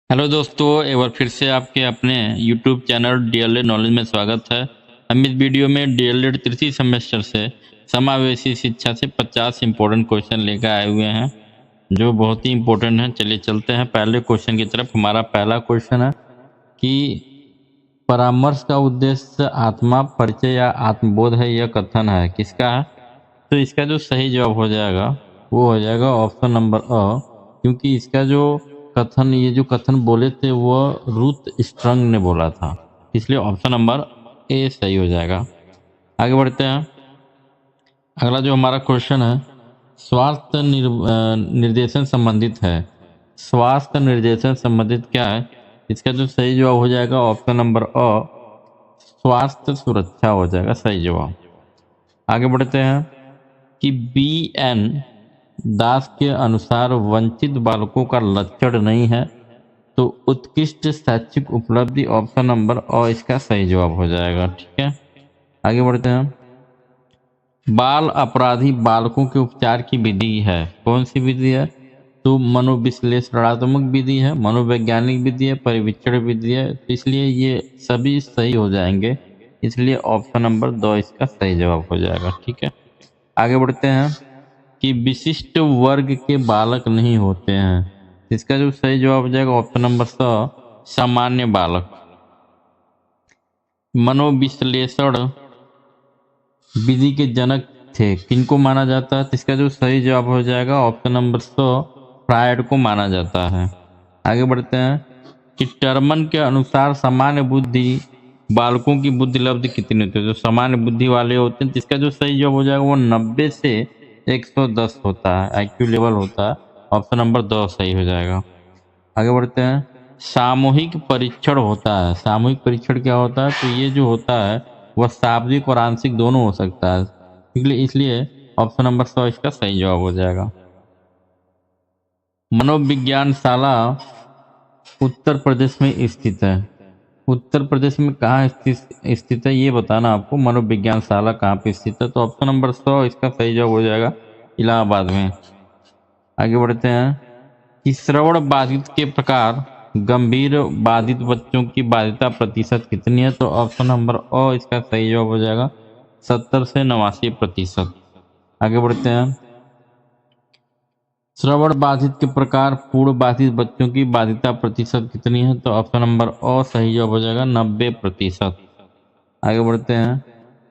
Hello दोस्तों, एक बार फिर से आपके अपने यूट्यूब चैनल डीएलएड नॉलेज में स्वागत है। हम इस वीडियो में डीएलएड तृतीय सेमेस्टर से समावेशी शिक्षा से 50 इम्पोर्टेंट क्वेश्चन लेकर आए हुए हैं, जो बहुत ही इम्पोर्टेंट हैं। चलिए चलते हैं पहले क्वेश्चन की तरफ। हमारा पहला क्वेश्चन है कि परामर्श का उद्देश्य आत्मा परिचय या आत्मबोध है, यह कथन है, किसका है? तो इसका जो सही जवाब हो जाएगा वो हो जाएगा ऑप्शन नंबर अ, क्योंकि इसका जो कथन, ये जो कथन बोले थे वो रूथ स्ट्रंग ने बोला था, इसलिए ऑप्शन नंबर ए सही हो जाएगा। आगे बढ़ते हैं। अगला जो हमारा क्वेश्चन है स्वास्थ्य निर्देशन संबंधित है। स्वास्थ्य निर्देशन संबंधित क्या है? इसका जो सही जवाब हो जाएगा ऑप्शन नंबर अ, स्वास्थ्य सुरक्षा हो जाएगा सही जवाब। आगे बढ़ते हैं कि बी एन दास के अनुसार वंचित बालकों का लक्षण नहीं है, तो उत्कृष्ट शैक्षिक उपलब्धि ऑप्शन नंबर और इसका सही जवाब हो जाएगा। ठीक है, आगे बढ़ते हैं। बाल अपराधी बालकों के उपचार की विधि है, कौन सी विधि है? तो मनोविश्लेषणात्मक विधि है, मनोवैज्ञानिक विधि है, परिवीक्षण विधि है, तो इसलिए ये सभी सही हो जाएंगे, इसलिए ऑप्शन नंबर 2 इसका सही जवाब हो जाएगा। ठीक है, आगे बढ़ते हैं कि विशिष्ट वर्ग के बालक नहीं होते हैं, इसका जो सही जवाब हो जाएगा ऑप्शन नंबर 100 सामान्य बालक। मनोविश्लेषण विधि के जनक थे, किनको माना जाता है? तो इसका जो सही जवाब हो जाएगा ऑप्शन नंबर 100 फ्रायड को माना जाता है। आगे बढ़ते हैं कि टर्मन के अनुसार सामान्य बुद्धि बालकों की बुद्धि लब्धि कितनी होती है? जो सामान्य बुद्धि वाले होते हैं, जिसका जो सही जवाब हो जाएगा वो 90 से 110 होता है, आईक्यू लेवल होता है, ऑप्शन नंबर 2 सही हो जाएगा। आगे बढ़ते हैं। सामूहिक परीक्षण होता है, सामूहिक परीक्षण क्या होता है? तो ये जो होता है वह शाब्दिक और आंशिक दोनों हो सकता है, इसलिए ऑप्शन नंबर 100 इसका सही जवाब हो जाएगा। मनोविज्ञान शाला उत्तर प्रदेश में स्थित है। उत्तर प्रदेश में कहाँ स्थित है ये बताना आपको। मनोविज्ञान शाला कहाँ पे स्थित है? तो ऑप्शन नंबर 100 इसका सही जवाब हो जाएगा इलाहाबाद में। आगे बढ़ते हैं कि श्रवण बाधित के प्रकार गंभीर बाधित बच्चों की बाधिता प्रतिशत कितनी है? तो ऑप्शन नंबर ओ इसका सही जवाब हो जाएगा 70 से 89%। आगे बढ़ते हैं। श्रवण बाधित के प्रकार पूर्ण बाधित बच्चों की बाधिता प्रतिशत कितनी है? तो ऑप्शन नंबर ओ सही जवाब हो जाएगा 90%। आगे बढ़ते हैं।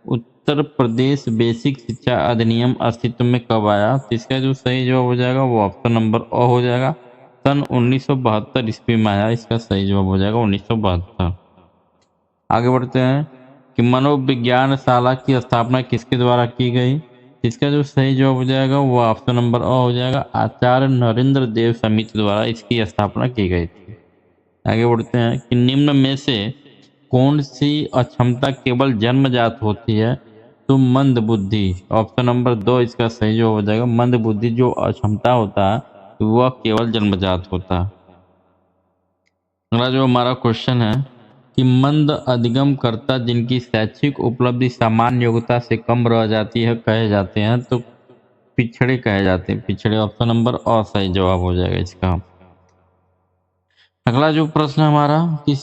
उत्तर प्रदेश बेसिक शिक्षा अधिनियम अस्तित्व में कब आया? तो इसका जो सही जवाब हो जाएगा वो ऑप्शन नंबर ओ हो जाएगा, सन 1972 ईस्वी में आया, इसका सही जवाब हो जाएगा 1972। आगे बढ़ते हैं कि मनोविज्ञान शाला की स्थापना किसके द्वारा की गई? इसका जो सही जवाब हो जाएगा वो ऑप्शन नंबर ओ हो जाएगा, आचार्य नरेंद्र देव समिति द्वारा इसकी स्थापना की गई थी। आगे बढ़ते हैं कि निम्न में से कौन सी अक्षमता केवल जन्मजात होती है? तो मंद बुद्धि, ऑप्शन नंबर 2 इसका सही जवाब हो जाएगा। मंद बुद्धि जो अक्षमता होता है वह केवल जन्मजात होता है। अगला जो हमारा क्वेश्चन है कि मंद अधिगम करता जिनकी शैक्षिक उपलब्धि सामान्य योग्यता से कम रह जाती है कहे जाते हैं? तो पिछड़े कहे जाते हैं, पिछड़े ऑप्शन नंबर और सही जवाब हो जाएगा इसका। अगला जो प्रश्न हमारा कि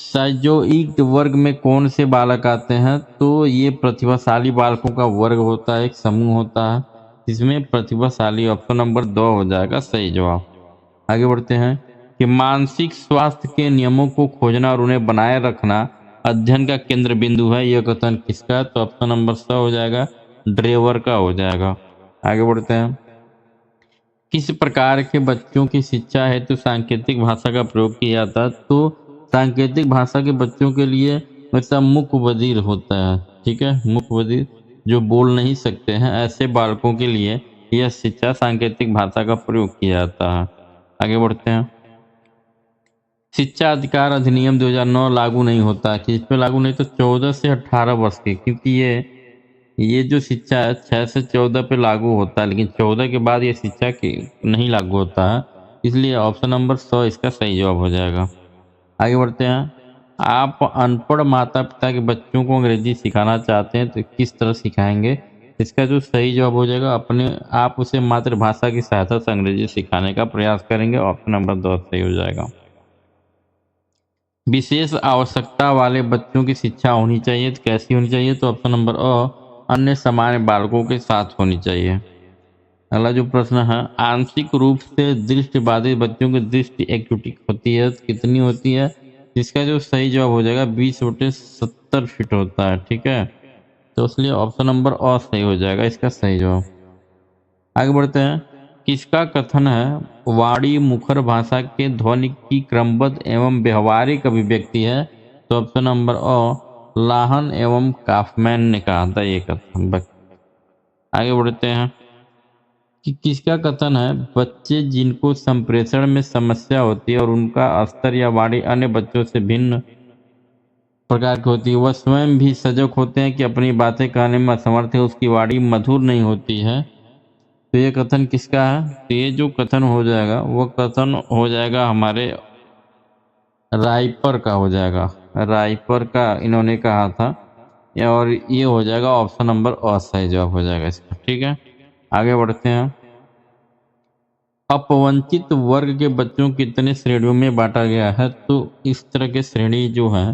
साइजोइक वर्ग में कौन से बालक आते हैं? तो ये प्रतिभाशाली बालकों का वर्ग होता है, एक समूह होता है, जिसमें प्रतिभाशाली ऑप्शन नंबर 2 हो जाएगा सही जवाब। आगे बढ़ते हैं कि मानसिक स्वास्थ्य के नियमों को खोजना और उन्हें बनाए रखना अध्ययन का केंद्र बिंदु है, यह कथन किसका? तो ऑप्शन नंबर 100 हो जाएगा, ड्रेवर का हो जाएगा। आगे बढ़ते हैं। किस प्रकार के बच्चों की शिक्षा हेतु सांकेतिक भाषा का प्रयोग किया जाता है? तो सांकेतिक भाषा के बच्चों के लिए मतलब मुख्य बधिर होता है, ठीक है, मुख्य बधिर जो बोल नहीं सकते हैं, ऐसे बालकों के लिए यह शिक्षा सांकेतिक भाषा का प्रयोग किया जाता है। आगे बढ़ते हैं। शिक्षा अधिकार अधिनियम 2009 लागू नहीं होता, किस पे लागू नहीं? तो 14 से 18 वर्ष के, क्योंकि ये जो शिक्षा है 6 से 14 पे लागू होता है, लेकिन 14 के बाद ये शिक्षा की नहीं लागू होता है, इसलिए ऑप्शन नंबर 100 इसका सही जवाब हो जाएगा। आगे बढ़ते हैं। आप अनपढ़ माता पिता के बच्चों को अंग्रेजी सिखाना चाहते हैं तो किस तरह सिखाएंगे? इसका जो सही जवाब हो जाएगा, अपने आप उसे मातृभाषा की सहायता से अंग्रेजी सिखाने का प्रयास करेंगे। ऑप्शन नंबर 2 सही हो जाएगा। विशेष आवश्यकता वाले बच्चों की शिक्षा होनी चाहिए तो कैसी होनी चाहिए? तो ऑप्शन नंबर अन्य सामान्य बालकों के साथ होनी चाहिए। अगला जो प्रश्न है, आंशिक रूप से दृष्टिबाधित बच्चों की दृष्टि एक्यूटी होती है तो कितनी होती है? इसका जो सही जवाब हो जाएगा 20/70 फीट होता है। ठीक है, तो इसलिए ऑप्शन नंबर सही हो जाएगा इसका सही जवाब। आगे बढ़ते हैं। किसका कथन है वाणी मुखर भाषा के ध्वनि की क्रमबद्ध एवं व्यवहारिक अभिव्यक्ति है? तो ऑप्शन नंबर लाहन एवं काफमैन ने कहा था ये कथन। आगे बढ़ते हैं कि किसका कथन है बच्चे जिनको संप्रेषण में समस्या होती है और उनका स्तर या वाणी अन्य बच्चों से भिन्न प्रकार की होती है, वह स्वयं भी सजग होते हैं कि अपनी बातें कहने में असमर्थ है, उसकी वाणी मधुर नहीं होती है। तो ये कथन किसका है? तो ये जो कथन हो जाएगा वो कथन हो जाएगा हमारे राइपर का हो जाएगा। राइपर का इन्होंने कहा था और ये हो जाएगा ऑप्शन नंबर सही जवाब हो जाएगा इसका। ठीक है, आगे बढ़ते हैं। अपवंचित वर्ग के बच्चों को कितने श्रेणियों में बांटा गया है? तो इस तरह के श्रेणी जो है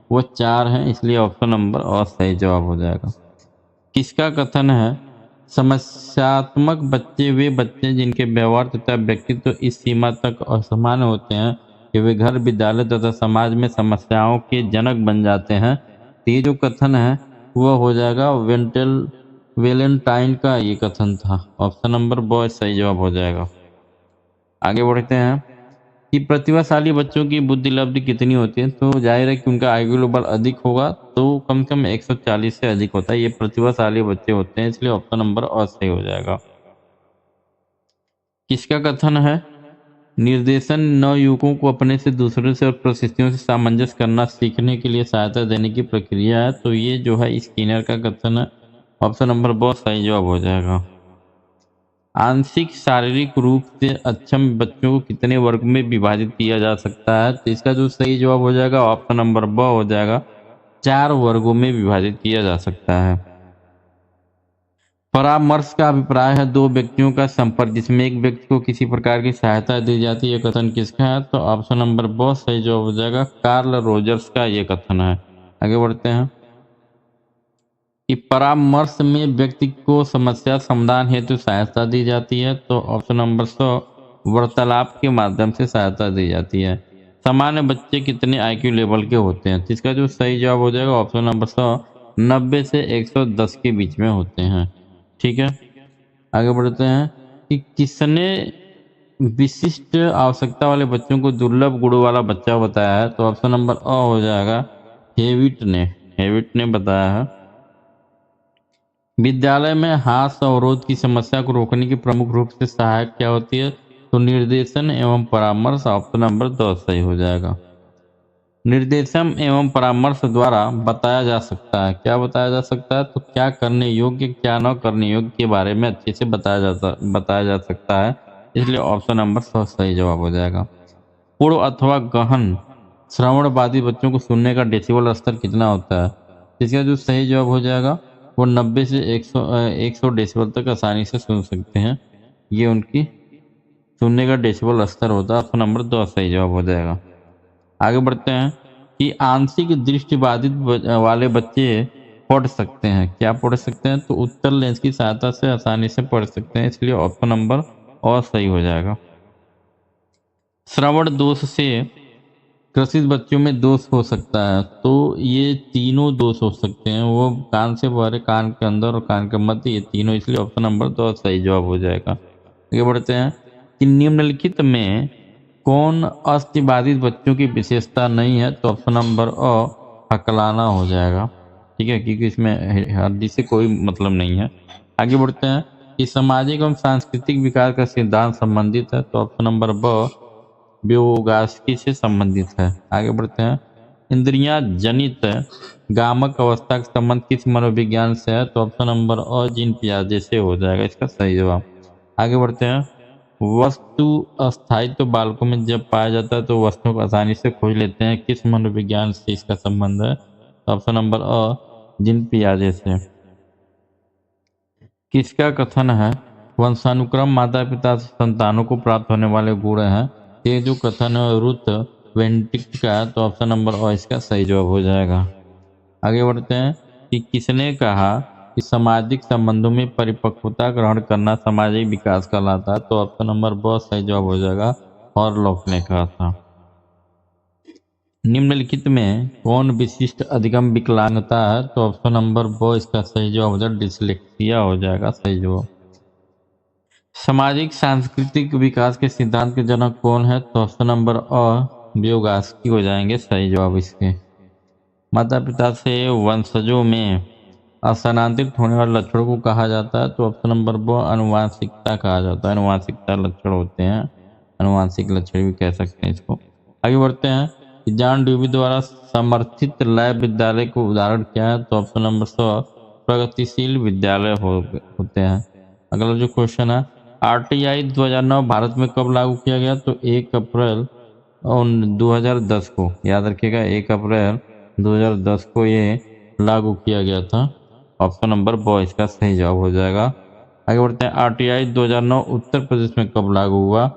वो 4 हैं, इसलिए ऑप्शन नंबर सही जवाब हो जाएगा। किसका कथन है समस्यात्मक बच्चे वे बच्चे जिनके व्यवहार तथा व्यक्तित्व इस सीमा तक असमान होते हैं कि वे घर विद्यालय तथा समाज में समस्याओं के जनक बन जाते हैं? तो ये जो कथन है वह हो जाएगा वेलेंटाइन का ये कथन था। ऑप्शन नंबर सही जवाब हो जाएगा। आगे बढ़ते हैं कि प्रतिभाशाली बच्चों की बुद्धि लब्धि कितनी होती है? तो जाहिर है कि उनका आईक्यू लेवल अधिक होगा, तो कम से कम 140 से अधिक होता है। ये प्रतिभाशाली बच्चे होते हैं, इसलिए ऑप्शन नंबर सही हो जाएगा। किसका कथन है निर्देशन नवयुवकों को अपने से दूसरों से और परिस्थितियों से सामंजस्य करना सीखने के लिए सहायता देने की प्रक्रिया है? तो ये जो है स्किनर का कथन है। ऑप्शन नंबर सही जवाब हो जाएगा। आंशिक शारीरिक रूप से अक्षम बच्चों को कितने वर्ग में विभाजित किया जा सकता है? तो इसका जो सही जवाब हो जाएगा ऑप्शन नंबर हो जाएगा 4 वर्गों में विभाजित किया जा सकता है। परामर्श का अभिप्राय है दो व्यक्तियों का संपर्क जिसमें एक व्यक्ति को किसी प्रकार की सहायता दी जाती है। कथन किसका है? तो ऑप्शन नंबर सही जवाब हो जाएगा कार्ल रोजर्स का ये कथन है। आगे बढ़ते हैं कि परामर्श में व्यक्ति को समस्या समाधान हेतु सहायता दी जाती है। तो ऑप्शन नंबर 100 वार्तालाप के माध्यम से सहायता दी जाती है। सामान्य बच्चे कितने आईक्यू लेवल के होते हैं? तो इसका जो सही जवाब हो जाएगा ऑप्शन नंबर 100 90 से 110 के बीच में होते हैं। ठीक है, आगे बढ़ते हैं कि किसने विशिष्ट आवश्यकता वाले बच्चों को दुर्लभ गुणों वाला बच्चा बताया है? तो ऑप्शन नंबर हो जाएगा हेविट ने बताया है। विद्यालय में हास्य अवरोध की समस्या को रोकने की प्रमुख रूप से सहायक क्या होती है? तो निर्देशन एवं परामर्श। ऑप्शन नंबर 2 सही हो जाएगा। निर्देशन एवं परामर्श द्वारा बताया जा सकता है, क्या बताया जा सकता है? तो क्या करने योग्य क्या न करने योग्य के बारे में अच्छे से बताया जा सकता है, इसलिए ऑप्शन नंबर 100 सही जवाब हो जाएगा। पूर्ण अथवा गहन श्रवण बाधित बच्चों को सुनने का डेसिबल स्तर कितना होता है? इसका जो सही जवाब हो जाएगा वो 90 से 100 डेसिबल तक आसानी से सुन सकते हैं। ये उनकी सुनने का डेसिबल स्तर होता है। ऑप्शन नंबर 2 सही जवाब हो जाएगा। आगे बढ़ते हैं कि आंशिक दृष्टिबाधित वाले बच्चे पढ़ सकते हैं, क्या पढ़ सकते हैं? तो उत्तर लेंस की सहायता से आसानी से पढ़ सकते हैं, इसलिए ऑप्शन नंबर सही हो जाएगा। श्रवण दोष से ग्रसित बच्चों में दोष हो सकता है, तो ये तीनों दोष हो सकते हैं, वो कान से बाहर, कान के अंदर और कान के मध्य, ये तीनों, इसलिए ऑप्शन नंबर 2 सही जवाब हो जाएगा। आगे बढ़ते हैं कि निम्नलिखित में कौन अस्थिबाधित बच्चों की विशेषता नहीं है? तो ऑप्शन नंबर हकलाना हो जाएगा। ठीक है, क्योंकि इसमें हड्डी से कोई मतलब नहीं है। आगे बढ़ते हैं कि सामाजिक एवं सांस्कृतिक विकास का सिद्धांत संबंधित है, तो ऑप्शन नंबर व्योगास्की से संबंधित है। आगे बढ़ते हैं इंद्रियां जनित गामक अवस्था का संबंध किस मनोविज्ञान से है? तो ऑप्शन नंबर जीन पियाजे से हो जाएगा इसका सही जवाब। आगे बढ़ते हैं वस्तु अस्थायित्व तो बालकों में जब पाया जाता है तो वस्तुओं को आसानी से खोज लेते हैं, किस मनोविज्ञान से इसका संबंध है? तो ऑप्शन नंबर जीन पियाजे से। किसका कथन है वंशानुक्रम माता पिता से संतानों को प्राप्त होने वाले गुण हैं? ये जो कथन है रुथ वेंटिक्ट का है, तो ऑप्शन नंबर ओ इसका सही जवाब हो जाएगा। आगे बढ़ते हैं कि किसने कहा कि सामाजिक संबंधों में परिपक्वता ग्रहण करना सामाजिक विकास कहलाता है? तो ऑप्शन नंबर ब सही जवाब हो जाएगा। हॉरलॉक ने कहा था। निम्नलिखित में कौन विशिष्ट अधिगम विकलांगता है? तो ऑप्शन नंबर ब इसका सही जवाब हो जाएगा। डिसलेक्सिया हो जाएगा सही जवाब। सामाजिक सांस्कृतिक विकास के सिद्धांत के जनक कौन है? तो ऑप्शन नंबर अ व्योगास्की हो जाएंगे सही जवाब इसके। माता पिता से वंशजों में स्थानांतरित होने वाले लक्षणों को कहा जाता है? तो ऑप्शन नंबर ब अनुवांशिकता कहा जाता है। अनुवांशिकता लक्षण होते हैं, अनुवांशिक लक्षण भी कह सकते हैं इसको। आगे बढ़ते हैं कि जॉन ड्यूवी द्वारा समर्थित लैब विद्यालय को उदाहरण क्या है? तो ऑप्शन नंबर स प्रगतिशील विद्यालय होते हैं। अगला जो क्वेश्चन है आरटीआई 2009 भारत में कब लागू किया गया? तो 1 अप्रैल 2010 को, याद रखिएगा 1 अप्रैल 2010 को ये लागू किया गया था। ऑप्शन नंबर ब इसका सही जवाब हो जाएगा। आगे बढ़ते हैं आरटीआई 2009 उत्तर प्रदेश में कब लागू हुआ?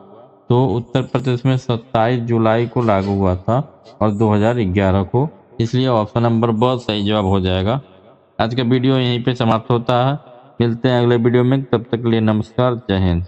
तो उत्तर प्रदेश में 27 जुलाई को लागू हुआ था और 2011 को, इसलिए ऑप्शन नंबर ब सही जवाब हो जाएगा। आज का वीडियो यहीं पे समाप्त होता है। मिलते हैं अगले वीडियो में, तब तक के लिए नमस्कार, जय हिंद।